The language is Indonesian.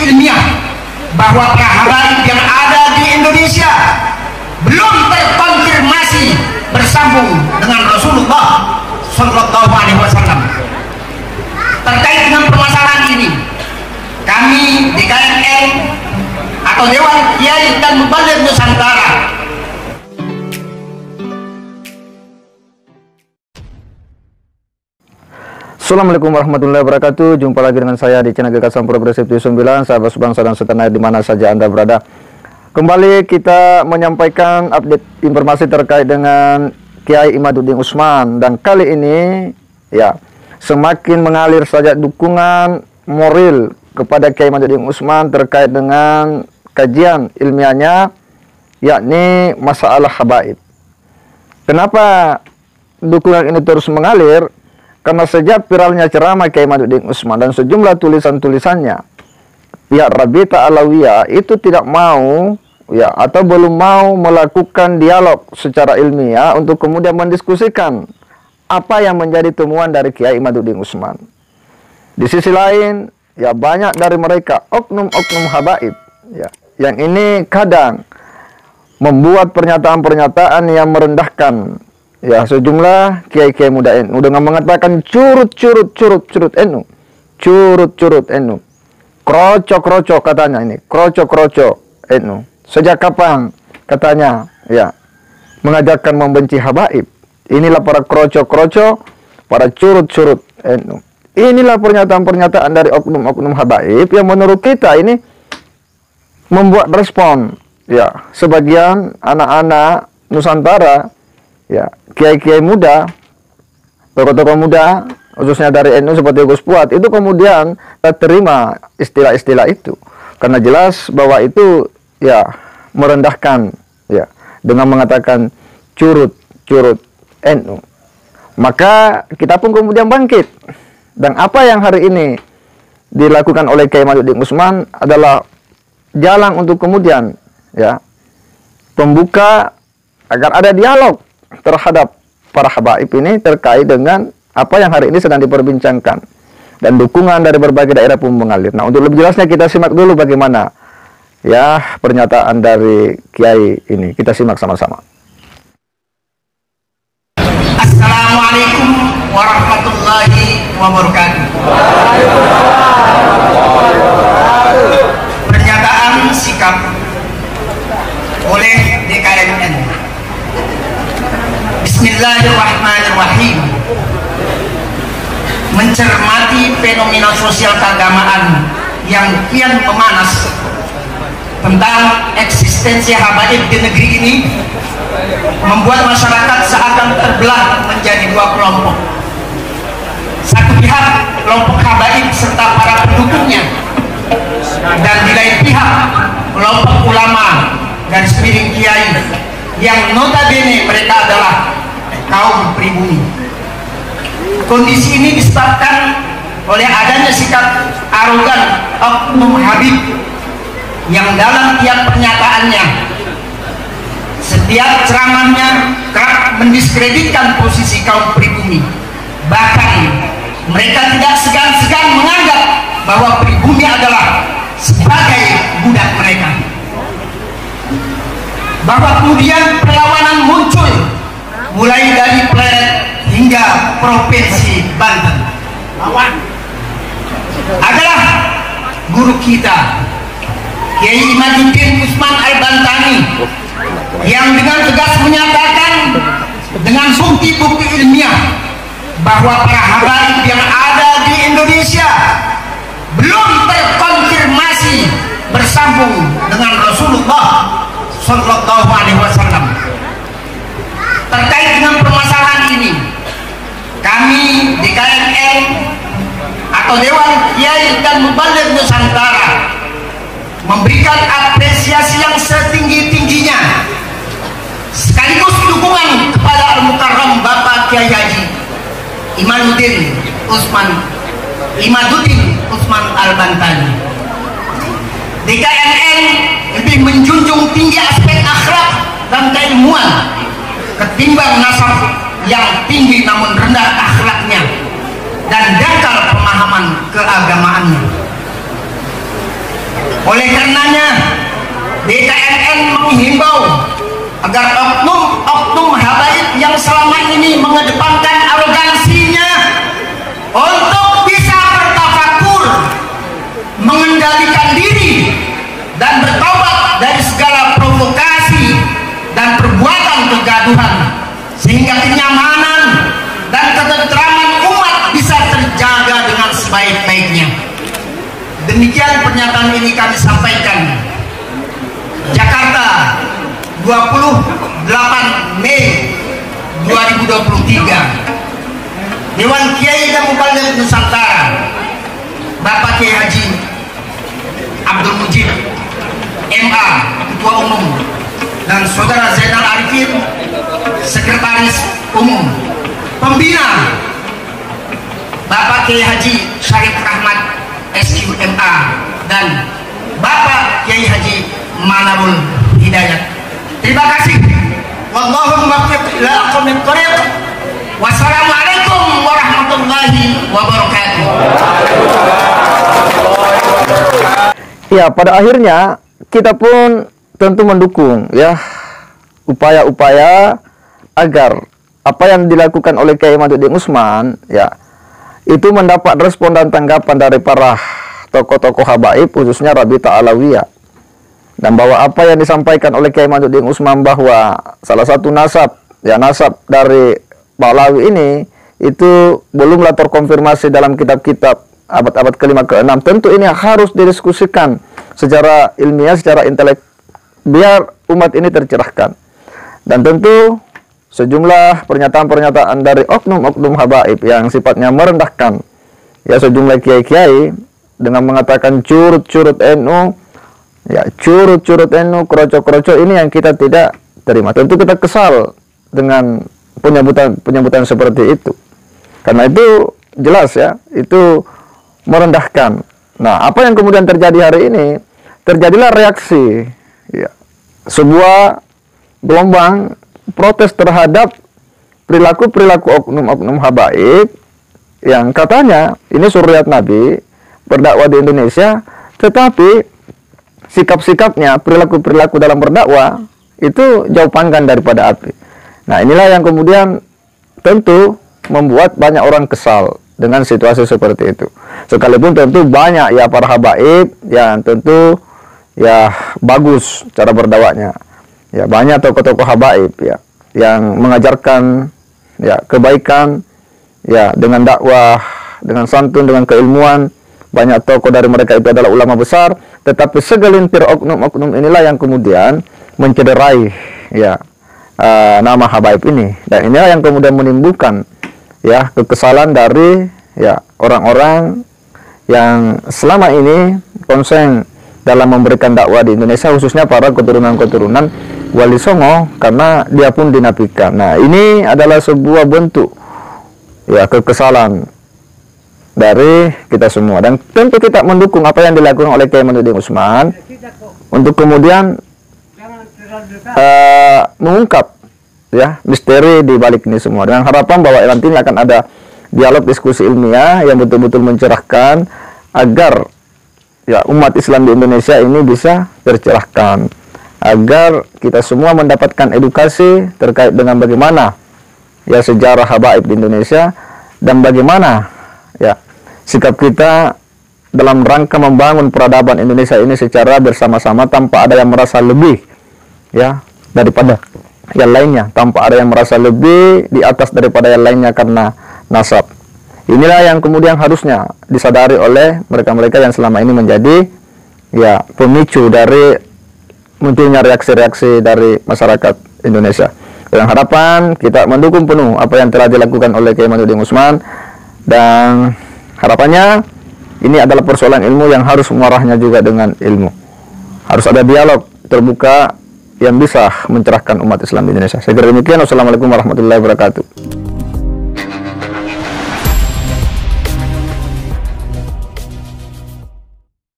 ilmiah bahwa para habaib yang ada di Indonesia belum terkonfirmasi bersambung dengan Rasulullah Shallallahu Alaihi Wasallam. Terkait dengan permasalahan ini, kami DKMN atau Dewan Kiai dan Mubaligh Nusantara Assalamualaikum warahmatullahi wabarakatuh. Jumpa lagi dengan saya di channel Gagasan Progresif 9, sahabat sebangsa dan setanah di mana saja Anda berada. Kembali kita menyampaikan update informasi terkait dengan Kiai Imaduddin Utsman, dan kali ini ya semakin mengalir saja dukungan moral kepada Kiai Imaduddin Utsman terkait dengan kajian ilmiahnya, yakni masalah habaib. Kenapa dukungan ini terus mengalir? Karena sejak viralnya ceramah Kiai Imaduddin Utsman dan sejumlah tulisan-tulisannya, pihak Rabita Alawiyah itu tidak mau ya atau belum mau melakukan dialog secara ilmiah untuk kemudian mendiskusikan apa yang menjadi temuan dari Kiai Imaduddin Utsman. Di sisi lain, ya banyak dari mereka oknum-oknum habaib ya yang ini kadang membuat pernyataan-pernyataan yang merendahkan ya sejumlah kiai-kiai muda NU dengan mengatakan curut-curut NU, curut-curut NU, krocok-krocok katanya ini, krocok-krocok NU. Sejak kapan katanya ya mengajarkan membenci habaib? Inilah para krocok-krocok, para curut-curut NU. Inilah pernyataan-pernyataan dari oknum-oknum habaib yang menurut kita ini membuat respon ya sebagian anak-anak Nusantara, ya kiai-kiai muda, tokoh-tokoh muda khususnya dari NU seperti Gus Fuad itu kemudian tak terima istilah-istilah itu karena jelas bahwa itu ya merendahkan ya dengan mengatakan curut-curut NU. Maka kita pun kemudian bangkit, dan apa yang hari ini dilakukan oleh Kiai Imaduddin Utsman adalah jalan untuk kemudian ya pembuka agar ada dialog terhadap para habaib ini terkait dengan apa yang hari ini sedang diperbincangkan, dan dukungan dari berbagai daerah pun mengalir. Nah, untuk lebih jelasnya kita simak dulu bagaimana ya pernyataan dari Kiai ini. Kita simak sama-sama. Assalamualaikum warahmatullahi wabarakatuh. Pernyataan sikap oleh DKMN. Bismillahirrahmanirrahim. Mencermati fenomena sosial keagamaan yang kian memanas tentang eksistensi habaib di negeri ini membuat masyarakat seakan terbelah menjadi dua kelompok. Satu pihak kelompok habaib serta para pendukungnya, dan di lain pihak kelompok ulama dan miring kiai yang notabene mereka adalah kaum pribumi. Kondisi ini disebabkan oleh adanya sikap arogan oknum habib yang dalam tiap pernyataannya, setiap ceramahnya kerap mendiskreditkan posisi kaum pribumi. Bahkan mereka tidak segan-segan menganggap bahwa pribumi adalah sebagai budak mereka. Bahwa kemudian perlawanan muncul mulai dari Pleret hingga provinsi Banten adalah guru kita Kiai Imaduddin Utsman Al-Bantani yang dengan tegas menyatakan dengan bukti-bukti ilmiah bahwa para habaib yang ada di Indonesia belum terkonfirmasi bersambung dengan Rasulullah Shallallahu Alaihi Wasallam. Terkait dengan permasalahan ini, kami DKMN atau Dewan Kiai dan Mubaligh Nusantara memberikan apresiasi yang setinggi-tingginya sekaligus dukungan kepada Al-Mukarram Bapak Kiai Haji Imaduddin Utsman Al-Bantani. DKMN lebih menjunjung tinggi aspek akhlak dan keilmuan ketimbang nasab yang tinggi namun rendah akhlaknya dan dangkal pemahaman keagamaannya. Oleh karenanya DKMN menghimbau agar oknum-oknum habaib yang selama ini mengedepankan arogansinya untuk bisa bertafakur, mengendalikan diri dan bertobat dari segala provokasi dan perbuatan kegaduhan, sehingga kenyamanan dan ketentraman umat bisa terjaga dengan sebaik-baiknya. Demikian pernyataan ini kami sampaikan. Jakarta, 28 Mei 2023. Dewan Kiai dan Mubaligh Nusantara, Bapak Kiai Haji Abdul Mujib MA, Ketua Umum, dan Saudara Zainal Arifin, Sekretaris Umum. Pembina, Bapak Kiai Haji Syarif Rahmat SQMA, dan Bapak Kiai Haji Manarul Hidayat. Terima kasih. Wallahu muwaffiq ila aqwamit thoriq. Wassalamualaikum warahmatullahi wabarakatuh. Ya, pada akhirnya kita pun tentu mendukung ya upaya-upaya agar apa yang dilakukan oleh Kiai Imaduddin Usman ya itu mendapat respon dan tanggapan dari para tokoh-tokoh habaib, khususnya Rabita Alawiyah. Dan bahwa apa yang disampaikan oleh Kiai Imaduddin Usman bahwa salah satu nasab dari Pahlawi ini itu belumlah terkonfirmasi dalam kitab-kitab abad-abad ke-5 ke-6. Tentu ini harus didiskusikan secara ilmiah, secara intelek, biar umat ini tercerahkan. Dan tentu sejumlah pernyataan-pernyataan dari oknum-oknum habaib yang sifatnya merendahkan ya sejumlah kiai-kiai dengan mengatakan curut-curut NU, ya curut-curut NU, kroco-kroco, ini yang kita tidak terima. Tentu kita kesal dengan penyebutan seperti itu. Karena itu jelas ya, itu merendahkan. Nah, apa yang kemudian terjadi hari ini? Terjadilah reaksi ya, sebuah gelombang protes terhadap perilaku-perilaku oknum-oknum habaib yang katanya ini suriat Nabi berdakwah di Indonesia, tetapi sikap-sikapnya, perilaku-perilaku dalam berdakwah itu jauh panggang daripada api. Nah, inilah yang kemudian tentu membuat banyak orang kesal dengan situasi seperti itu. Sekalipun tentu banyak ya para habaib yang tentu ya bagus cara berdakwahnya. Ya, banyak tokoh-tokoh habaib ya yang mengajarkan ya kebaikan ya dengan dakwah, dengan santun, dengan keilmuan. Banyak tokoh dari mereka itu adalah ulama besar, tetapi segelintir oknum-oknum inilah yang kemudian mencederai ya nama habaib ini. Dan inilah yang kemudian menimbulkan ya kekesalan dari ya orang-orang yang selama ini konsen dalam memberikan dakwah di Indonesia, khususnya para keturunan-keturunan Wali Songo, karena dia pun dinafikan. Nah, ini adalah sebuah bentuk ya kekesalan dari kita semua, dan tentu kita mendukung apa yang dilakukan oleh Kiai Imaduddin Usman untuk kemudian mengungkap ya misteri di balik ini semua, dengan harapan bahwa nantinya akan ada dialog diskusi ilmiah yang betul-betul mencerahkan agar ya umat Islam di Indonesia ini bisa tercerahkan, agar kita semua mendapatkan edukasi terkait dengan bagaimana ya sejarah habaib di Indonesia dan bagaimana ya sikap kita dalam rangka membangun peradaban Indonesia ini secara bersama-sama tanpa ada yang merasa lebih ya daripada yang lainnya, tanpa ada yang merasa lebih di atas daripada yang lainnya karena nasab. Inilah yang kemudian harusnya disadari oleh mereka-mereka yang selama ini menjadi ya pemicu dari munculnya reaksi-reaksi dari masyarakat Indonesia. Dengan harapan kita mendukung penuh apa yang telah dilakukan oleh Kiai Imaduddin Usman, dan harapannya ini adalah persoalan ilmu yang harus muaranya juga dengan ilmu. Harus ada dialog terbuka yang bisa mencerahkan umat Islam di Indonesia. Saya kira demikian. Wassalamualaikum warahmatullahi wabarakatuh.